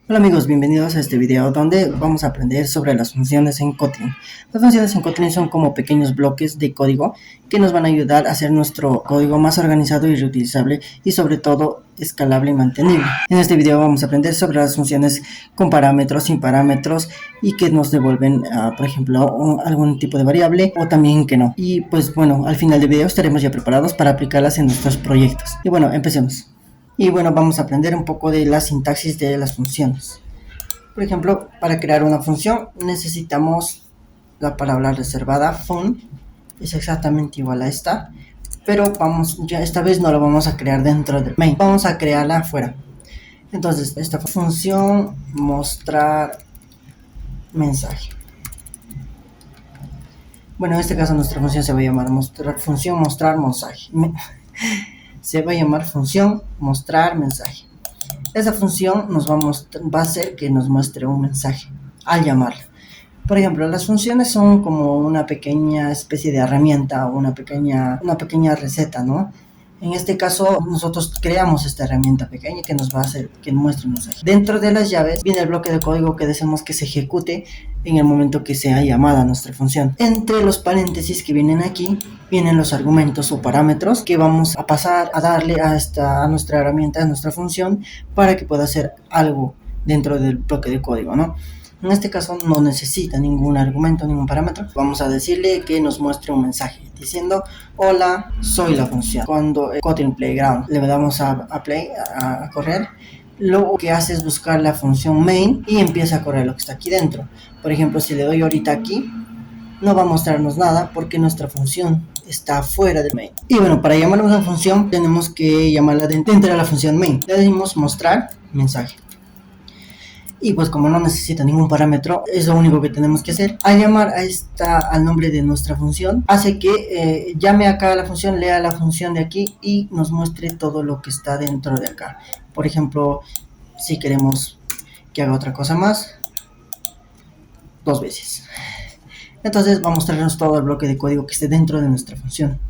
Hola amigos, bienvenidos a este video donde vamos a aprender sobre las funciones en Kotlin. Las funciones en Kotlin son como pequeños bloques de código que nos van a ayudar a hacer nuestro código más organizado y reutilizable y sobre todo escalable y mantenible. En este video vamos a aprender sobre las funciones con parámetros, sin parámetros y que nos devuelven, por ejemplo, algún tipo de variable o también que no. Y pues bueno, al final del video estaremos ya preparados para aplicarlas en nuestros proyectos. Y bueno, empecemos. Y bueno, vamos a aprender un poco de la sintaxis de las funciones. Por ejemplo, para crear una función necesitamos la palabra reservada fun, es exactamente igual a esta, pero ya esta vez no la vamos a crear dentro del main, vamos a crearla afuera. Entonces, esta función mostrar mensaje. Bueno, en este caso nuestra función se va a llamar función mostrar mensaje. Se va a llamar función mostrar mensaje. Esa función va a hacer que nos muestre un mensaje al llamarla. Por ejemplo, las funciones son como una pequeña especie de herramienta o una pequeña receta, ¿no? En este caso, nosotros creamos esta herramienta pequeña que nos va a hacer que muestre un mensaje. Dentro de las llaves viene el bloque de código que deseamos que se ejecute en el momento que sea llamada nuestra función. Entre los paréntesis que vienen aquí, vienen los argumentos o parámetros que vamos a pasar a darle a nuestra herramienta, a nuestra función, para que pueda hacer algo dentro del bloque de código, ¿no? En este caso no necesita ningún argumento, ningún parámetro. Vamos a decirle que nos muestre un mensaje diciendo: hola, soy la función. Cuando Kotlin Playground le damos a play, a correr, lo que hace es buscar la función main y empieza a correr lo que está aquí dentro. Por ejemplo, si le doy ahorita aquí, no va a mostrarnos nada porque nuestra función está fuera del main. Y bueno, para llamar a una función tenemos que llamarla dentro de la función main. Le decimos mostrar mensaje. Y pues como no necesita ningún parámetro, es lo único que tenemos que hacer. Al llamar al nombre de nuestra función, hace que llame acá a la función, lea la función de aquí y nos muestre todo lo que está dentro de acá. Por ejemplo, si queremos que haga otra cosa más, 2 veces. Entonces va a mostrarnos todo el bloque de código que esté dentro de nuestra función.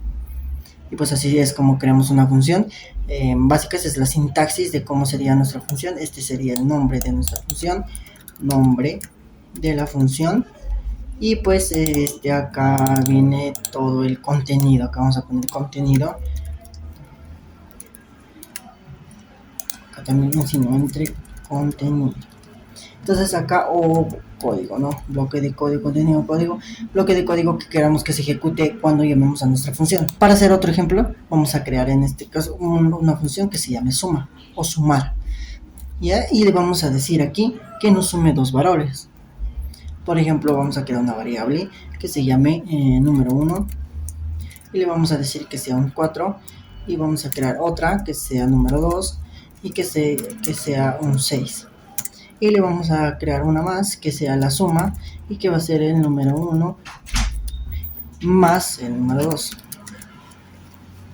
Y pues así es como creamos una función. Básica es la sintaxis de cómo sería nuestra función. Este sería el nombre de nuestra función, nombre de la función, y pues acá viene todo el contenido. Acá vamos a poner contenido, acá también entre contenido. Entonces acá código, ¿no? Bloque de código, contenido, código, bloque de código que queramos que se ejecute cuando llamemos a nuestra función. Para hacer otro ejemplo, vamos a crear en este caso una función que se llame suma o sumar, ¿ya? Y le vamos a decir aquí que nos sume 2 valores. Por ejemplo, vamos a crear una variable que se llame número 1 y le vamos a decir que sea un 4, y vamos a crear otra que sea número 2 y que sea un 6. Y le vamos a crear una más que sea la suma y que va a ser el número 1 más el número 2.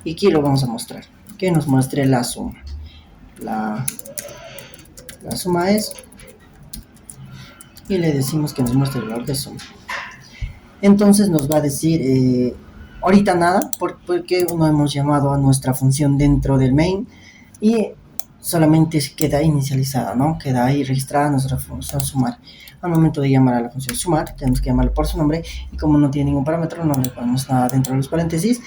Y aquí lo vamos a mostrar, que nos muestre la suma. La suma es, y le decimos que nos muestre el valor de suma. Entonces nos va a decir ahorita nada porque no hemos llamado a nuestra función dentro del main y solamente queda inicializada, ¿no? Queda ahí registrada nuestra función sumar. Al momento de llamar a la función sumar, tenemos que llamarla por su nombre, y como no tiene ningún parámetro, no le ponemos nada dentro de los paréntesis,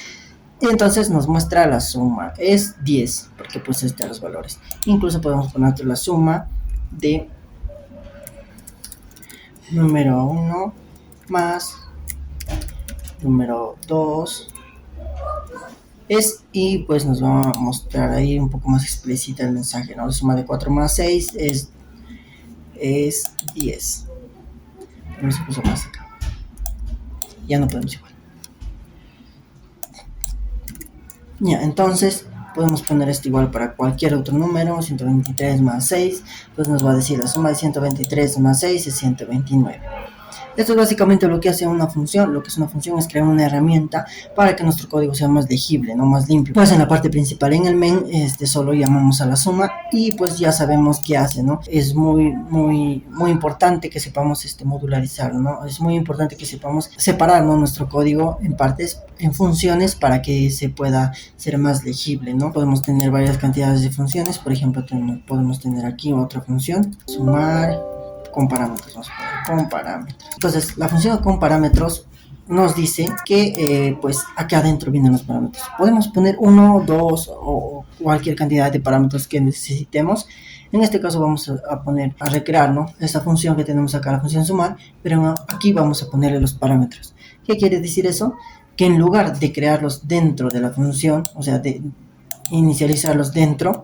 y entonces nos muestra la suma. Es 10, porque pues los valores. Incluso podemos poner la suma de número 1 más número 2 y pues nos va a mostrar ahí un poco más explícita el mensaje, ¿no? La suma de 4 más 6 es 10. No se puso más acá. Ya no podemos igual. Ya, entonces podemos poner esto igual para cualquier otro número. 123 más 6, pues nos va a decir la suma de 123 más 6 es 129. Esto es básicamente lo que hace una función. Lo que es una función es crear una herramienta para que nuestro código sea más legible, no más limpio. Pues en la parte principal, en el main, solo llamamos a la suma y pues ya sabemos qué hace, ¿no? Es muy importante que sepamos modularizarlo, ¿no? Es muy importante que sepamos separar, ¿no?, nuestro código en partes, en funciones, para que se pueda ser más legible, ¿no? Podemos tener varias cantidades de funciones. Por ejemplo, podemos tener aquí otra función, sumar con parámetros. Vamos a poner con parámetros. Entonces, la función con parámetros nos dice que pues acá adentro vienen los parámetros. Podemos poner 1, 2 o cualquier cantidad de parámetros que necesitemos. En este caso vamos a recrear, ¿no?, esta función que tenemos acá, la función sumar, pero aquí vamos a ponerle los parámetros. ¿Qué quiere decir eso? Que en lugar de crearlos dentro de la función, o sea, de inicializarlos dentro,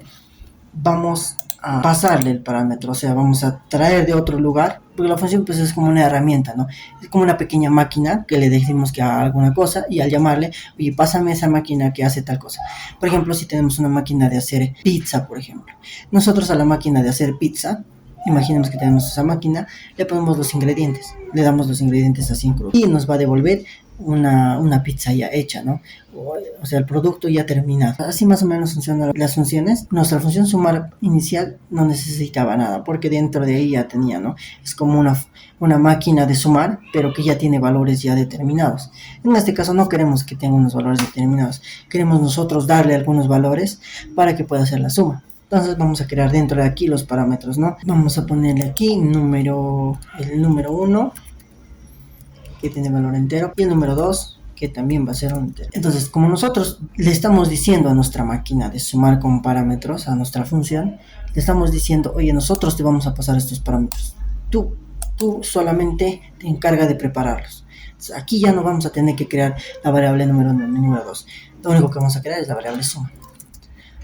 vamos a pasarle el parámetro, o sea, vamos a traer de otro lugar, porque la función pues es como una herramienta, ¿no? Es como una pequeña máquina que le decimos que haga alguna cosa y al llamarle, oye, pásame esa máquina que hace tal cosa. Por ejemplo, si tenemos una máquina de hacer pizza, por ejemplo, nosotros a la máquina de hacer pizza, imaginemos que tenemos esa máquina, le ponemos los ingredientes, le damos los ingredientes así en crudo y nos va a devolver una pizza ya hecha, ¿no? O sea, el producto ya terminado. Así más o menos funcionan las funciones. Nuestra función sumar inicial no necesitaba nada, porque dentro de ahí ya tenía, ¿no? Es como una máquina de sumar, pero que ya tiene valores ya determinados. En este caso no queremos que tenga unos valores determinados, queremos nosotros darle algunos valores para que pueda hacer la suma. Entonces vamos a crear dentro de aquí los parámetros, ¿no? Vamos a ponerle aquí el número 1, que tiene valor entero, y el número 2, que también va a ser un entero. Entonces, como nosotros le estamos diciendo a nuestra máquina de sumar con parámetros, a nuestra función, le estamos diciendo, oye, nosotros te vamos a pasar estos parámetros. Tú solamente te encarga de prepararlos. Entonces, aquí ya no vamos a tener que crear la variable número 1 ni número 2. Lo único que vamos a crear es la variable suma,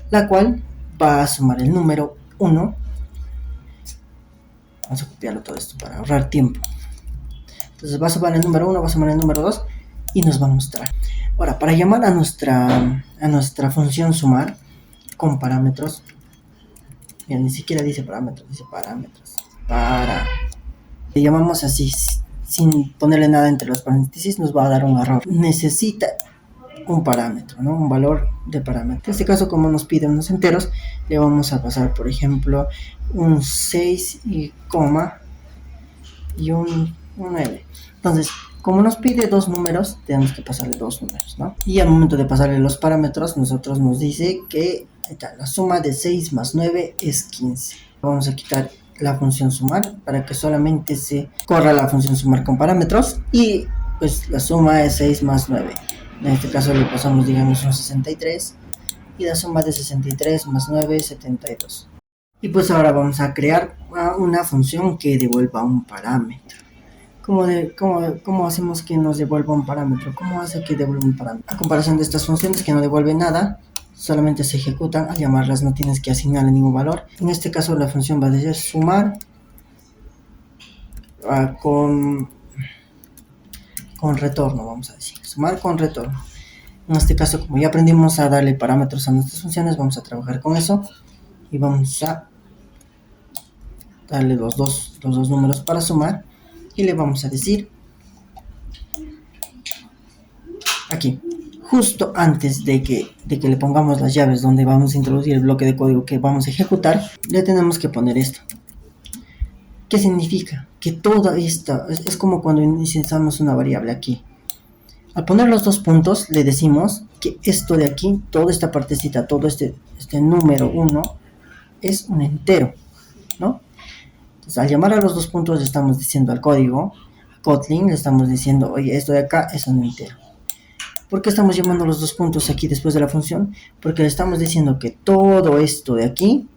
la cual va a sumar el número 1. Vamos a copiarlo todo esto para ahorrar tiempo. Entonces va a sumar el número 1, va a sumar el número 2 y nos va a mostrar. Ahora, para llamar a nuestra función sumar con parámetros, mira, ni siquiera dice parámetros, dice parámetros. Le llamamos así, sin ponerle nada entre los paréntesis, nos va a dar un error. Necesita un parámetro, ¿no? Un valor de parámetro. En este caso, como nos pide unos enteros, le vamos a pasar, por ejemplo, un 6 y coma y un 9. Entonces, como nos pide dos números, tenemos que pasarle dos números, ¿no? Y al momento de pasarle los parámetros, nosotros nos dice que la suma de 6 más 9 es 15. Vamos a quitar la función sumar para que solamente se corra la función sumar con parámetros y pues la suma es 6 más 9. En este caso le pasamos, digamos, un 63 y la suma de 63 más 9 es 72. Y pues ahora vamos a crear una función que devuelva un parámetro. ¿Cómo hacemos que nos devuelva un parámetro? ¿Cómo hace que devuelva un parámetro? A comparación de estas funciones que no devuelven nada, solamente se ejecutan, al llamarlas no tienes que asignarle ningún valor. En este caso la función va a decir sumar con retorno, vamos a decir, sumar con retorno. En este caso, como ya aprendimos a darle parámetros a nuestras funciones, vamos a trabajar con eso y vamos a darle los dos números para sumar y le vamos a decir aquí, justo antes de que le pongamos las llaves donde vamos a introducir el bloque de código que vamos a ejecutar, le tenemos que poner esto. ¿Qué significa? Que toda esta es como cuando iniciamos una variable aquí. Al poner los dos puntos le decimos que esto de aquí, toda esta partecita, todo este número 1 es un entero, ¿no? Entonces, al llamar a los dos puntos le estamos diciendo al código, a Kotlin, le estamos diciendo, oye, esto de acá es un entero. ¿Por qué estamos llamando los dos puntos aquí después de la función? Porque le estamos diciendo que todo esto de aquí,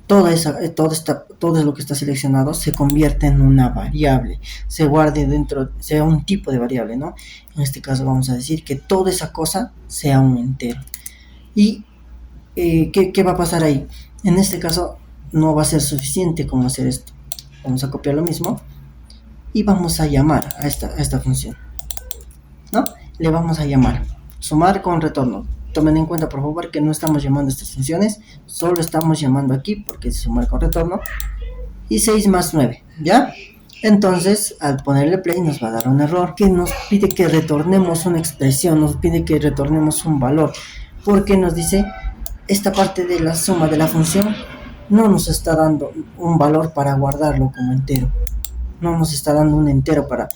todo lo que está seleccionado se convierte en una variable, se guarde dentro, sea un tipo de variable, ¿no? En este caso vamos a decir que toda esa cosa sea un entero. ¿Y qué va a pasar ahí? En este caso no va a ser suficiente con hacer esto. Vamos a copiar lo mismo y vamos a llamar a esta función, ¿no? Le vamos a llamar sumar con retorno. Tomen en cuenta, por favor, que no estamos llamando estas funciones, solo estamos llamando aquí porque es sumar con retorno. Y 6 más 9, ¿ya? Entonces, al ponerle play nos va a dar un error que nos pide que retornemos una expresión, nos pide que retornemos un valor, porque nos dice esta parte de la suma de la función no nos está dando un valor para guardarlo como entero, no nos está dando un entero para...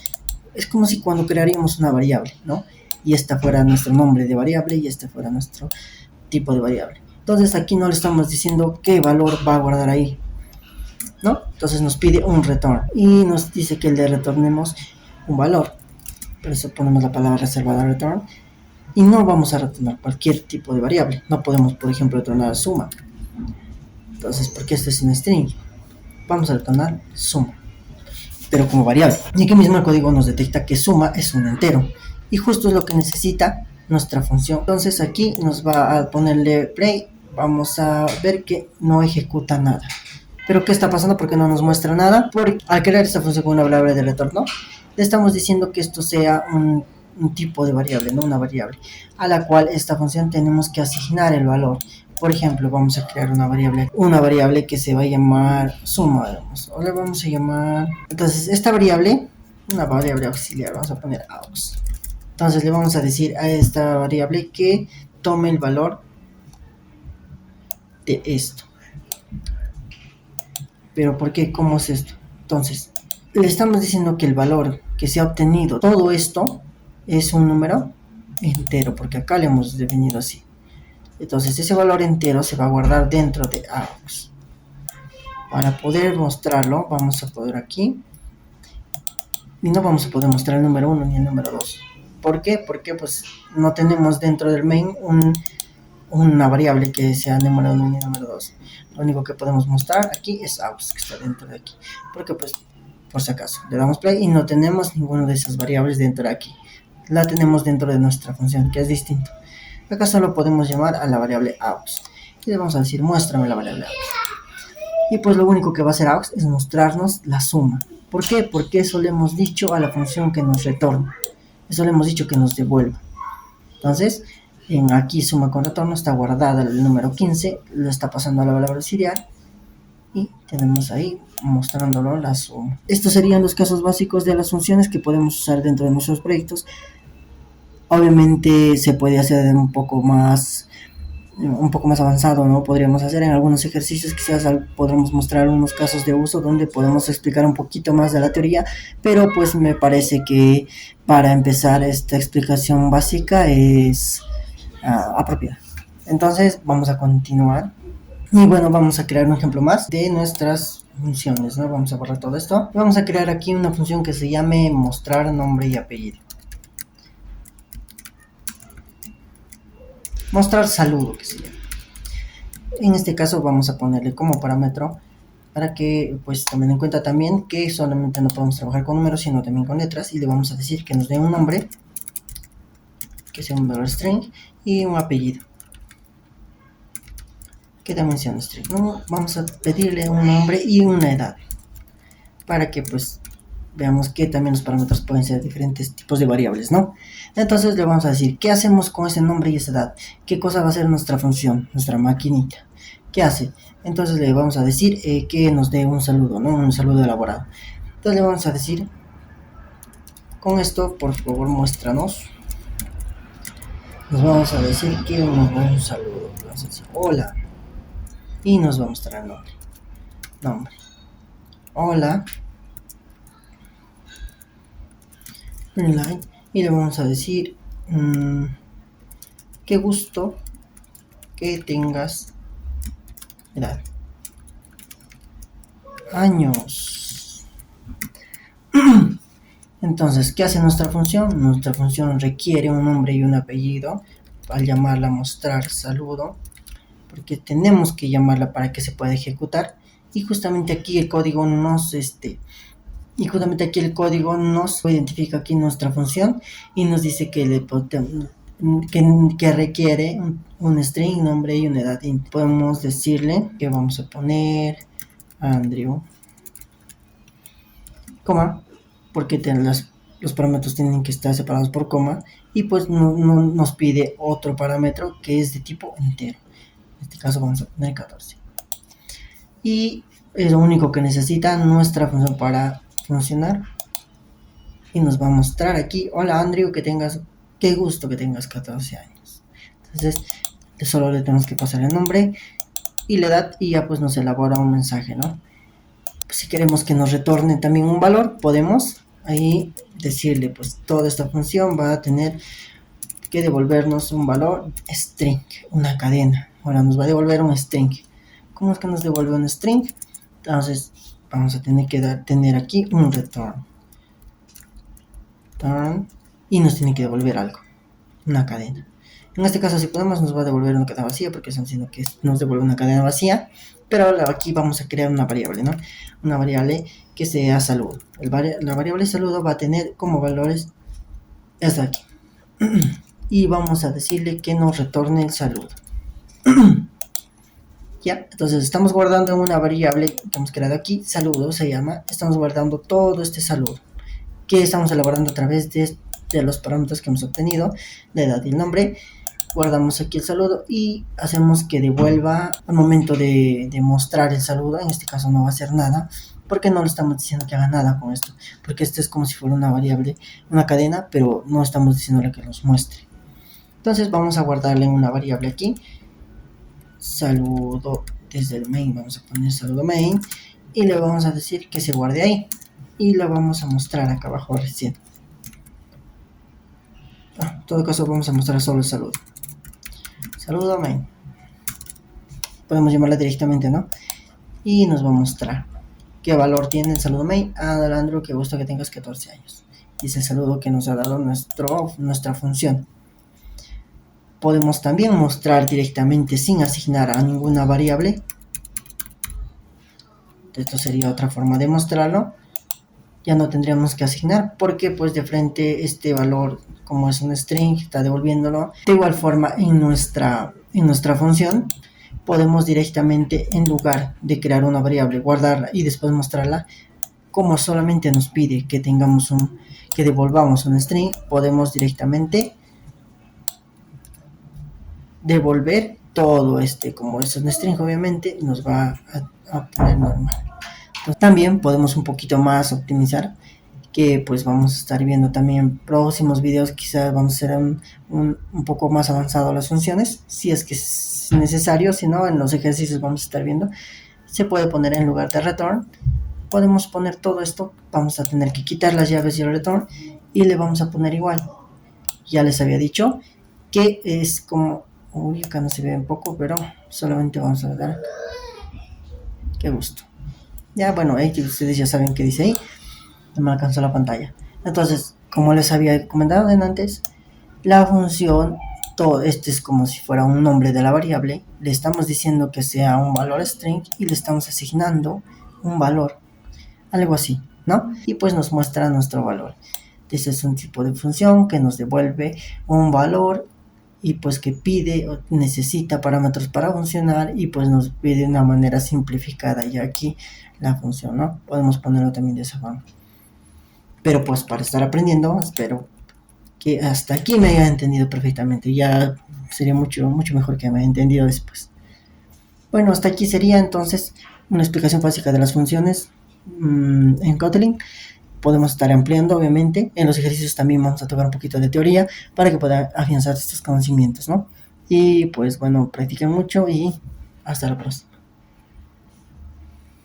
Es como si cuando crearíamos una variable, ¿no? Y esta fuera nuestro nombre de variable y este fuera nuestro tipo de variable. Entonces aquí no le estamos diciendo qué valor va a guardar ahí, ¿no? Entonces nos pide un return y nos dice que le retornemos un valor. Por eso ponemos la palabra reservada return y no vamos a retornar cualquier tipo de variable. No podemos, por ejemplo, retornar suma. Entonces, porque esto es un string, vamos a retornar suma, pero como variable. Y aquí mismo el código nos detecta que suma es un entero y justo es lo que necesita nuestra función. Entonces aquí nos va a ponerle play. Vamos a ver que no ejecuta nada. Pero ¿qué está pasando? ¿Por qué no nos muestra nada? Porque al crear esta función con una variable de retorno, le estamos diciendo que esto sea un tipo de variable, no una variable, a la cual esta función tenemos que asignar el valor. Por ejemplo, vamos a crear una variable que se va a llamar suma, digamos, o le vamos a llamar... Entonces, esta variable, una variable auxiliar, vamos a poner aux. Entonces, le vamos a decir a esta variable que tome el valor de esto. ¿Pero por qué? ¿Cómo es esto? Entonces, le estamos diciendo que el valor que se ha obtenido, todo esto, es un número entero, porque acá le hemos definido así. Entonces, ese valor entero se va a guardar dentro de aux. Para poder mostrarlo, vamos a poner aquí. Y no vamos a poder mostrar el número 1 ni el número 2. ¿Por qué? Porque pues no tenemos dentro del main una variable que sea número 1 y número 2. Lo único que podemos mostrar aquí es aux, que está dentro de aquí. Porque pues, por si acaso, le damos play y no tenemos ninguna de esas variables dentro de aquí. La tenemos dentro de nuestra función, que es distinto. Acá solo podemos llamar a la variable aux. Y le vamos a decir, muéstrame la variable aux. Y pues lo único que va a hacer aux es mostrarnos la suma. ¿Por qué? Porque eso le hemos dicho a la función que nos retorna. Eso le hemos dicho que nos devuelva. Entonces, en aquí suma con retorno está guardada el número 15, lo está pasando a la variable auxiliar y tenemos ahí mostrándolo la suma. Estos serían los casos básicos de las funciones que podemos usar dentro de nuestros proyectos. Obviamente se puede hacer un poco más avanzado, ¿no? Podríamos hacer en algunos ejercicios, quizás podremos mostrar unos casos de uso donde podemos explicar un poquito más de la teoría, pero pues me parece que para empezar esta explicación básica es apropiada. Entonces vamos a continuar y bueno, vamos a crear un ejemplo más de nuestras funciones, ¿no? Vamos a borrar todo esto. Vamos a crear aquí una función que se llame mostrar nombre y apellido. Mostrar saludo, que se llama. En este caso vamos a ponerle como parámetro para que pues tomen en cuenta también que solamente no podemos trabajar con números sino también con letras, y le vamos a decir que nos dé un nombre que sea un valor string y un apellido que también sea un string, ¿no? Vamos a pedirle un nombre y una edad para que pues veamos que también los parámetros pueden ser diferentes tipos de variables, ¿no? Entonces le vamos a decir qué hacemos con ese nombre y esa edad, qué cosa va a hacer nuestra función, nuestra maquinita, qué hace. Entonces le vamos a decir que nos dé un saludo, ¿no? Un saludo elaborado. Entonces le vamos a decir, con esto por favor muéstranos. Nos vamos a decir que nos da un saludo. Vamos a decir hola y nos va a mostrar el nombre. Hola. Y le vamos a decir qué gusto que tengas edad, años. Entonces, ¿qué hace nuestra función? Nuestra función requiere un nombre y un apellido al llamarla mostrar saludo, porque tenemos que llamarla para que se pueda ejecutar. Y justamente aquí el código nos identifica aquí nuestra función y nos dice que requiere un string, nombre y una edad. Y podemos decirle que vamos a poner Andrew, coma, porque los parámetros tienen que estar separados por coma, y pues no nos pide otro parámetro que es de tipo entero. En este caso vamos a poner 14. Y es lo único que necesita nuestra función para funcionar y nos va a mostrar aquí, hola Andrew, qué gusto que tengas 14 años. Entonces solo le tenemos que pasar el nombre y la edad y ya pues nos elabora un mensaje, ¿no? Pues si queremos que nos retorne también un valor, podemos ahí decirle, pues toda esta función va a tener que devolvernos un valor string, una cadena. Ahora nos va a devolver un string. ¿Cómo es que nos devuelve un string? Entonces vamos a tener que tener aquí un return. Y nos tiene que devolver algo, una cadena. En este caso, si podemos, nos va a devolver una cadena vacía porque están diciendo que nos devuelve una cadena vacía. Pero aquí vamos a crear una variable, ¿no? Una variable que sea saludo. La variable saludo va a tener como valores esta aquí. Y vamos a decirle que nos retorne el saludo. Ya, entonces estamos guardando en una variable que hemos creado aquí, saludo se llama. Estamos guardando todo este saludo que estamos elaborando a través de los parámetros que hemos obtenido, la edad y el nombre. Guardamos aquí el saludo y hacemos que devuelva al momento de mostrar el saludo. En este caso no va a hacer nada porque no le estamos diciendo que haga nada con esto, porque esto es como si fuera una variable, una cadena, pero no estamos diciéndole que nos muestre. Entonces vamos a guardarle una variable aquí, saludo desde el main, vamos a poner saludo main y le vamos a decir que se guarde ahí y lo vamos a mostrar acá abajo recién. En todo caso vamos a mostrar solo el saludo. Saludo main. Podemos llamarla directamente, ¿no? Y nos va a mostrar qué valor tiene el saludo main. Andrew, qué gusto que tengas 14 años. Y es el saludo que nos ha dado nuestra función. Podemos también mostrar directamente sin asignar a ninguna variable. Esto sería otra forma de mostrarlo. Ya no tendríamos que asignar porque pues de frente este valor, como es un string, está devolviéndolo. De igual forma en nuestra función podemos directamente, en lugar de crear una variable, guardarla y después mostrarla, como solamente nos pide que devolvamos un string, podemos directamente devolver todo como es un string, obviamente nos va a poner normal. Entonces, también podemos un poquito más optimizar, que pues vamos a estar viendo también en próximos videos. Quizás vamos a hacer un poco más avanzado las funciones, si es que es necesario. Si no, en los ejercicios vamos a estar viendo. Se puede poner en lugar de return, podemos poner todo esto. Vamos a tener que quitar las llaves y el return y le vamos a poner igual. Ya les había dicho que es como, uy, acá no se ve un poco, pero solamente vamos a dar, qué gusto. Ya, bueno, ahí ustedes ya saben qué dice ahí. No me alcanzó la pantalla. Entonces, como les había comentado antes, la función, todo este es como si fuera un nombre de la variable. Le estamos diciendo que sea un valor string y le estamos asignando un valor, algo así, ¿no? Y pues nos muestra nuestro valor. Este es un tipo de función que nos devuelve un valor y pues que pide o necesita parámetros para funcionar y pues nos pide de una manera simplificada ya aquí la función, ¿no? Podemos ponerlo también de esa forma. Pero pues para estar aprendiendo, espero que hasta aquí me haya entendido perfectamente. Ya sería mucho mejor que me haya entendido después. Bueno, hasta aquí sería entonces una explicación básica de las funciones en Kotlin. Podemos estar ampliando, obviamente. En los ejercicios también vamos a tocar un poquito de teoría para que puedan afianzar estos conocimientos, ¿no? Y pues bueno, practiquen mucho y hasta la próxima.